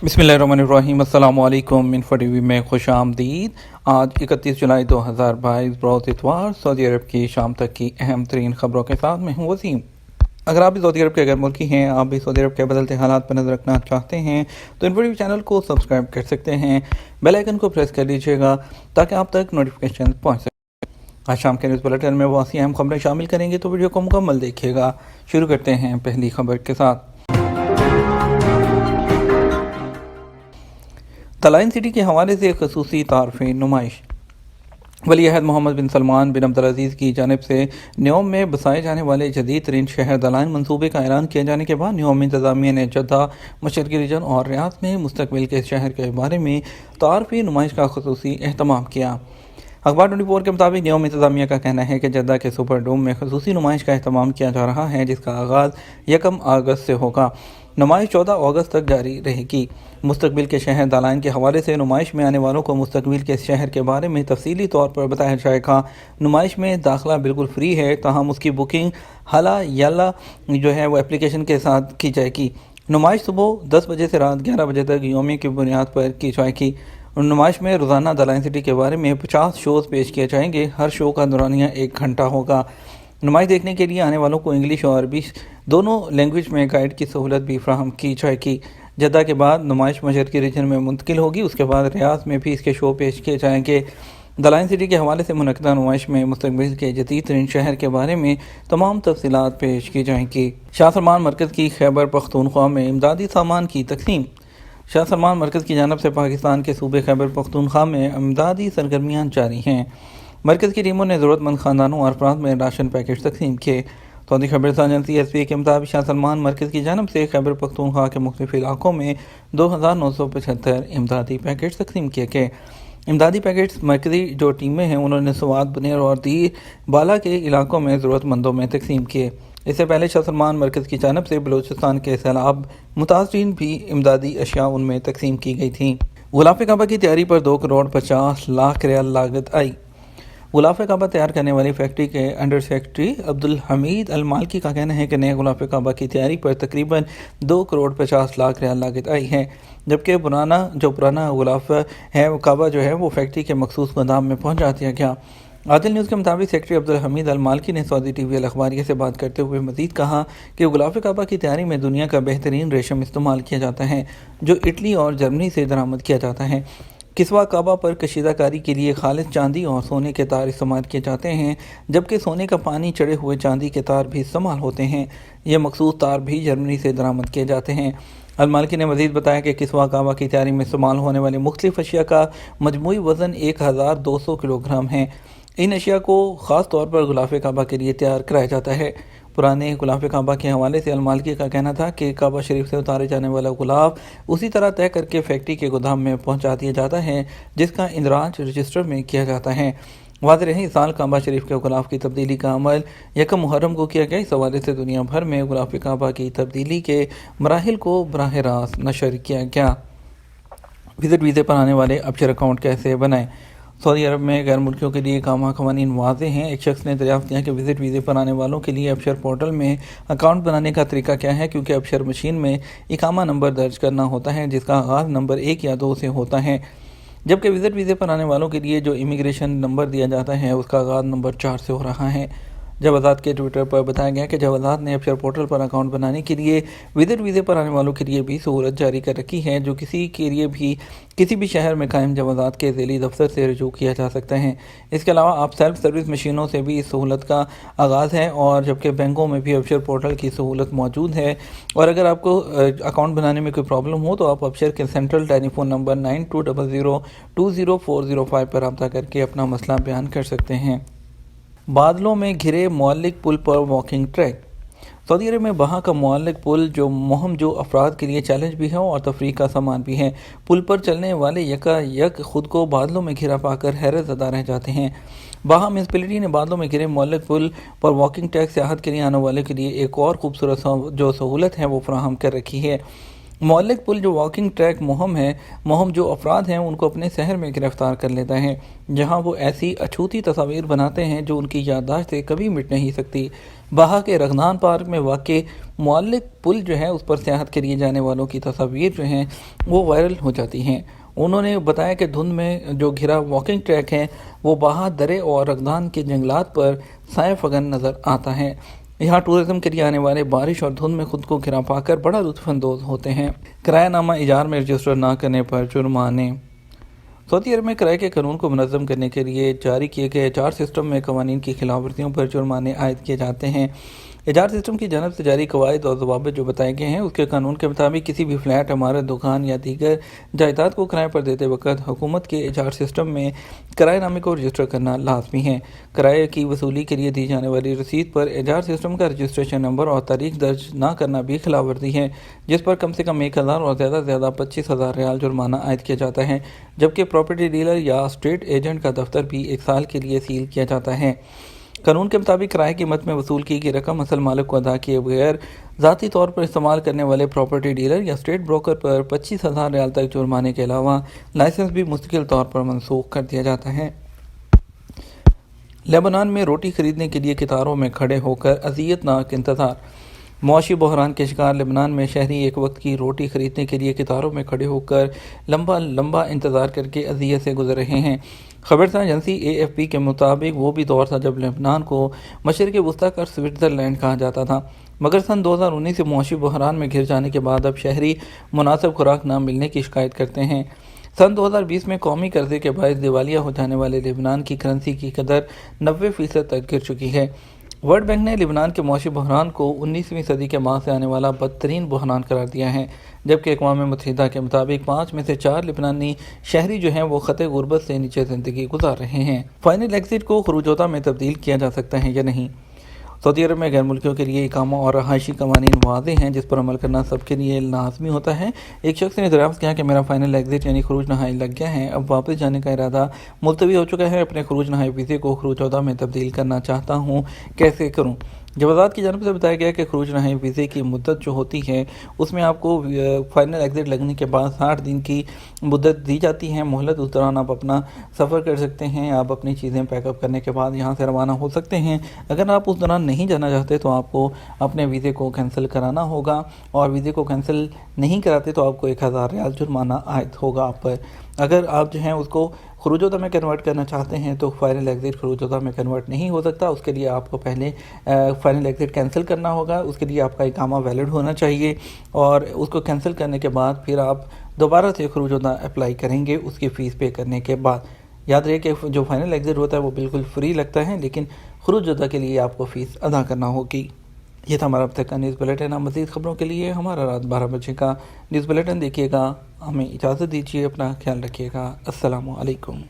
बिस्मिल्लाहिर्रहमानिर्रहीम। अस्सलाम वालेकुम। इन्फो टीवी में खुश आमदीद। आज 31 जुलाई 2022 बरोज़ इतवार सऊदी अरब की शाम तक की अहम तरीन खबरों के साथ मैं हूँ वसीम। अगर आप भी सऊदी अरब के गैर मुल्की हैं, आप भी सऊदी अरब के बदलते हालात पर नज़र रखना चाहते हैं तो इन्फो टीवी चैनल को सब्सक्राइब कर सकते हैं, बेल आइकन को प्रेस कर लीजिएगा ताकि आप तक नोटिफिकेशन पहुँच सके। आज शाम के न्यूज़ बुलेटिन में बहुत सी अहम खबरें शामिल करेंगे, तो वीडियो को मुकम्मल देखिएगा। शुरू करते हैं पहली खबर के साथ। तलाइन सिटी के हवाले से खसूसी तारफ़ी नुमाइश। वली अहद मोहम्मद बिन सलमान बिन अब्दुल-अज़ीज़ की जानिब से न्योम में बसाए जाने वाले जदीद तरीन शहर दलाइन मनसूबे का ऐलान किए जाने के बाद न्योम इंतज़ामिया ने जद्दा, मशरक़ी रीजन और रियाद में मुस्तकबिल के शहर के बारे में तारफ़ी नुमाइश का खसूसी एहतमाम किया। अखबार 24 के मुताबिक न्योम इंतज़ामिया का कहना है कि जद्दा के सुपर डोम में खसूसी नुमाइश का एहतमाम किया जा रहा है, जिसका आगाज़ 1 अगस्त से होगा। नुमाइश 14 अगस्त तक जारी रहेगी। मुस्तकबिल के शहर दलाइन के हवाले से नुमाइश में आने वालों को मुस्तकबिल के शहर के बारे में तफसीली तौर पर बताया जाएगा। नुमाइश में दाखिला बिल्कुल फ्री है, ताहम उसकी बुकिंग हाला याला जो है वो एप्लीकेशन के साथ की जाएगी। नुमाइश सुबह 10 बजे से रात 11 बजे तक योमी की बुनियाद पर की जाएगी। नुमाइश में रोज़ाना दलाइन सिटी के बारे में 50 शोज़ पेश किए जाएंगे। हर शो का दौरानिया 1 घंटा होगा। नुमाइश देखने के लिए आने वालों को इंग्लिश और अरबी दोनों लैंग्वेज में गाइड की सहूलत भी फराहम की जाएगी। जद्दा के बाद नुमाइश मशरक़ी रीजन में मुंतकिल होगी, उसके बाद रियाद में भी इसके शो पेश किए जाएंगे। दलाइन सिटी के हवाले से मुनक़दा नुमाइश में मुस्तकबिल के जदीद तरीन शहर के बारे में तमाम तफसीलात पेश की जाएंगी। शाह सलमान मरकज़ की खैबर पख्तूनख्वा में इमदादी सामान की तकसीम। शाह सलमान मरकज़ की जानब से पाकिस्तान के सूबे खैबर पख्तूनख्वा में इमदादी सरगर्मियाँ जारी हैं। मरकज़ की टीमों ने ज़रूरतमंद ख़ानदानों और अफराद में राशन पैकेट तकसीम किए। सऊदी खबरसां एजेंसी SPA के मुताबिक शाह सलमान मरकज़ की जानब से खैबर पख्तूनख्वा के मुख्तलिफ इलाकों में 2975 इमदादी पैकेट्स तकसीम किए गए। इमदादी पैकेट्स मरकज़ी जो टीमें हैं उन्होंने स्वात, बनेर और दी बाला के इलाकों में ज़रूरतमंदों में तकसीम किए। इससे पहले शाह सलमान मरकज़ की जानब से बलूचिस्तान के सैलाब मुतासरीन भी इमदादी अशिया उनमें तकसीम की गई थी। गुलाफ़ काबा की तैयारी पर 2 करोड़ 50 लाख रियाल लागत आई। गुलाफ़ काबा तैयार करने वाली फैक्ट्री के अंडर सेक्रेटरी अब्दुल हमीद अल मालकी का कहना है कि नए गुलाफ़ काबा की तैयारी पर तकरीबन 2 करोड़ 50 लाख रियाल लागत आई है, जबकि पुराना गुलाफ़ है काबा जो है वो फैक्ट्री के मखसूस गोदाम में पहुँचा दिया गया। आदिल न्यूज़ के मुताबिक सेक्रेटरी अब्दुल हमीद अल मालकी ने सऊदी TV अल अखबारिया से बात करते हुए मज़ीद कहा कि गुलाफ़ काबा की तैयारी में दुनिया का बेहतरीन रेशम इस्तेमाल किया जाता है, जो इटली और जर्मनी से दरामद किया जाता है। किस्वा काबा पर कशीदाकारी के लिए खालिस चांदी और सोने के तार इस्तेमाल किए जाते हैं, जबकि सोने का पानी चढ़े हुए चांदी के तार भी इस्तेमाल होते हैं। ये मखसूस तार भी जर्मनी से दरामद किए जाते हैं। अलमालकी ने मज़ीद बताया कि किस्वा काबा की तैयारी में इस्तेमाल होने वाले मुख्तलिफ अशिया का मजमूई वज़न 1200 किलोग्राम है। इन अशिया को ख़ास तौर पर गुलाफ़ काबा के लिए तैयार कराया जाता है। पुराने गुलाफ़ काबा के हवाले से अलमालकी का कहना था कि काबा शरीफ से उतारे जाने वाला गुलाफ उसी तरह तय करके फैक्ट्री के गोदाम में पहुंचा दिया जाता है, जिसका इंदराज रजिस्टर में किया जाता है। वाज़ेह रहे, इस साल काबा शरीफ के गुलाफ की तब्दीली का अमल 1 मुहर्रम को किया गया। इस हवाले से दुनिया भर में गुलाफ़ काबा की तब्दीली के मराहिल को बराह रास्त नशर किया गया। विज़िट वीज़े पर आने वाले अबशर अकाउंट कैसे बनाएं। सऊदी अरब में गैर मुल्कियों के लिए क़वानीन वाज़ेह हैं। एक शख्स ने दरियाफ़्त किया कि विज़िट वीज़े पर आने वालों के लिए अबशर पोर्टल में अकाउंट बनाने का तरीका क्या है, क्योंकि अबशर मशीन में इकामा नंबर दर्ज करना होता है, जिसका आगाज़ नंबर 1 या 2 से होता है, जबकि विज़िट वीज़े पर आने वालों के लिए जो इमिग्रेशन नंबर दिया जाता है उसका आगाज़ नंबर 4 से हो रहा है। जवाज़ात के ट्विटर पर बताया गया कि जवाज़ात ने अबशर पोर्टल पर अकाउंट बनाने के लिए विज़िट वीज़े पर आने वालों के लिए भी सहूलत जारी कर रखी है, जो किसी भी शहर में कायम जवाज़ात के ज़ेली दफ्तर से रजू किया जा सकता है। इसके अलावा आप सेल्फ सर्विस मशीनों से भी इस सहूलत का आगाज़ है, और जबकि बैंकों में भी अबशर पोर्टल की सहूलत मौजूद है। और अगर आपको अकाउंट बनाने में कोई प्रॉब्लम हो तो आप अबशर के सेंट्रल टेलीफोन नंबर 9200020405 पर रब्ता करके अपना मसला बयान कर सकते हैं। बादलों में घिरे मुअल्लिक पुल पर वॉकिंग ट्रैक। सऊदी अरब में बहा का मुअल्लिक पुल जो अफराद के लिए चैलेंज भी है और तफरीह का सामान भी है। पुल पर चलने वाले यकायक खुद को बादलों में घिरा पाकर हैरत ज़दा रह जाते हैं। बहा म्यूनसिपैलिटी ने बादलों में घिरे मुअल्लिक पुल पर वॉकिंग ट्रैक सियाहत के लिए आने वाले के लिए एक और खूबसूरत जो सहूलत है वो फराहम कर रखी है। معلق پل جو واکنگ ٹریک مہم جو افراد ہیں ان کو اپنے شہر میں گرفتار کر لیتا ہے، جہاں وہ ایسی اچھوتی تصاویر بناتے ہیں جو ان کی یادداشت سے کبھی مٹ نہیں سکتی۔ بہا کے رغنان پارک میں واقع معلق پل جو ہے اس پر سیاحت کے لیے جانے والوں کی تصاویر جو ہیں وہ وائرل ہو جاتی ہیں۔ انہوں نے بتایا کہ دھند میں جو گھرا واکنگ ٹریک ہے وہ بہا درے اور رغنان کے جنگلات پر سائے فگن نظر آتا ہے۔ یہاں ٹورزم کے لیے آنے والے بارش اور دھند میں خود کو گھرا پا کر بڑا لطف اندوز ہوتے ہیں۔ کرایہ نامہ ایجار میں رجسٹر نہ کرنے پر جرمانے۔ سعودی عرب میں کرائے کے قانون کو منظم کرنے کے لیے جاری کیے گئے ایچ آر سسٹم میں قوانین کی خلاف ورزیوں پر جرمانے عائد کیے جاتے ہیں۔ ایچ آر سسٹم کی جانب سے جاری قواعد اور ضوابط جو بتائے گئے ہیں اس کے قانون کے مطابق کسی بھی فلیٹ، عمارت، دکان یا دیگر جائیداد کو کرائے پر دیتے وقت حکومت کے ایچ آر سسٹم میں کرایہ نامے کو رجسٹر کرنا لازمی ہے۔ کرائے کی وصولی کے لیے دی جانے والی رسید پر ایچ آر سسٹم کا رجسٹریشن نمبر اور تاریخ درج نہ کرنا بھی خلاف ورزی ہے، جس پر کم سے کم 1000 اور زیادہ سے زیادہ 25,000 ریال جرمانہ عائد کیا جاتا ہے، جبکہ پراپرٹی ڈیلر یا اسٹیٹ ایجنٹ کا دفتر بھی 1 سال کے لیے سیل کیا جاتا ہے۔ قانون کے مطابق کرائے کی مد میں وصول کی گئی رقم اصل مالک کو ادا کیے بغیر ذاتی طور پر استعمال کرنے والے پراپرٹی ڈیلر یا اسٹیٹ بروکر پر 25,000 ریال تک جرمانے کے علاوہ لائسنس بھی مستقل طور پر منسوخ کر دیا جاتا ہے۔ لیبنان میں روٹی خریدنے کے لیے قطاروں میں کھڑے ہو کر اذیت ناک انتظار۔ معاشی بحران کے شکار لبنان میں شہری ایک وقت کی روٹی خریدنے کے لیے قطاروں میں کھڑے ہو کر لمبا انتظار کر کے اذیت سے گزر رہے ہیں۔ خبرساز ایجنسی AFP کے مطابق وہ بھی دور تھا جب لبنان کو مشرق وسطیٰ کا سوئٹزرلینڈ کہا جاتا تھا، مگر سن 2019 سے معاشی بحران میں گھر جانے کے بعد اب شہری مناسب خوراک نہ ملنے کی شکایت کرتے ہیں۔ سن 2020 میں قومی قرضے کے باعث دیوالیہ ہو جانے والے لبنان کی کرنسی کی قدر 90% تک گر چکی ہے۔ ورلڈ بینک نے لبنان کے معاشی بحران کو 19ویں صدی کے بعد سے آنے والا بدترین بحران قرار دیا ہے، جبکہ اقوام متحدہ کے مطابق 5 میں سے 4 لبنانی شہری جو ہیں وہ خط غربت سے نیچے زندگی گزار رہے ہیں۔ فائنل ایگزٹ کو خروجوطہ میں تبدیل کیا جا سکتا ہے یا نہیں؟ سعودی عرب میں غیر ملکیوں کے لیے اقامہ اور رہائشی قوانین واضح ہیں جس پر عمل کرنا سب کے لیے لازمی ہوتا ہے۔ ایک شخص نے دریافت کیا کہ میرا فائنل ایگزٹ یعنی خروج نہائی لگ گیا ہے، اب واپس جانے کا ارادہ ملتوی ہو چکا ہے، اپنے خروج نہائی ویزے کو خروجوطہ میں تبدیل کرنا چاہتا ہوں، کیسے کروں؟ جب وزارت کی جانب سے بتایا گیا کہ خروج نہائی ویزے کی مدت جو ہوتی ہے اس میں آپ کو فائنل ایگزٹ لگنے کے بعد 60 دن کی مدت دی جاتی ہے مہلت، اس دوران آپ اپنا سفر کر سکتے ہیں، آپ اپنی چیزیں پیک اپ کرنے کے بعد یہاں سے روانہ ہو سکتے ہیں۔ اگر آپ اس دوران نہیں جانا چاہتے تو آپ کو اپنے ویزے کو کینسل کرانا ہوگا، اور ویزے کو کینسل نہیں کراتے تو آپ کو 1000 ریال جرمانہ عائد ہوگا آپ پر۔ اگر آپ جو ہیں اس کو خروجوطہ میں کنورٹ کرنا چاہتے ہیں تو فائنل ایگزٹ خروجوطہ میں کنورٹ نہیں ہو سکتا، اس کے لیے آپ کو پہلے فائنل ایگزٹ کینسل کرنا ہوگا، اس کے لیے آپ کا اقامہ ویلڈ ہونا چاہیے، اور اس کو کینسل کرنے کے بعد پھر آپ دوبارہ سے خروجوطہ اپلائی کریں گے اس کی فیس پے کرنے کے بعد۔ یاد رہے کہ جو فائنل ایگزٹ ہوتا ہے وہ بالکل فری لگتا ہے، لیکن خروجوطہ کے لیے آپ کو فیس ادا کرنا ہوگی۔ یہ تھا ہمارا اب تک کا نیوز بلیٹن۔ مزید خبروں کے لیے ہمارا رات 12 بجے کا نیوز بلیٹن دیکھیے گا۔ ہمیں اجازت دیجیے، اپنا خیال رکھیے گا۔ السلام علیکم۔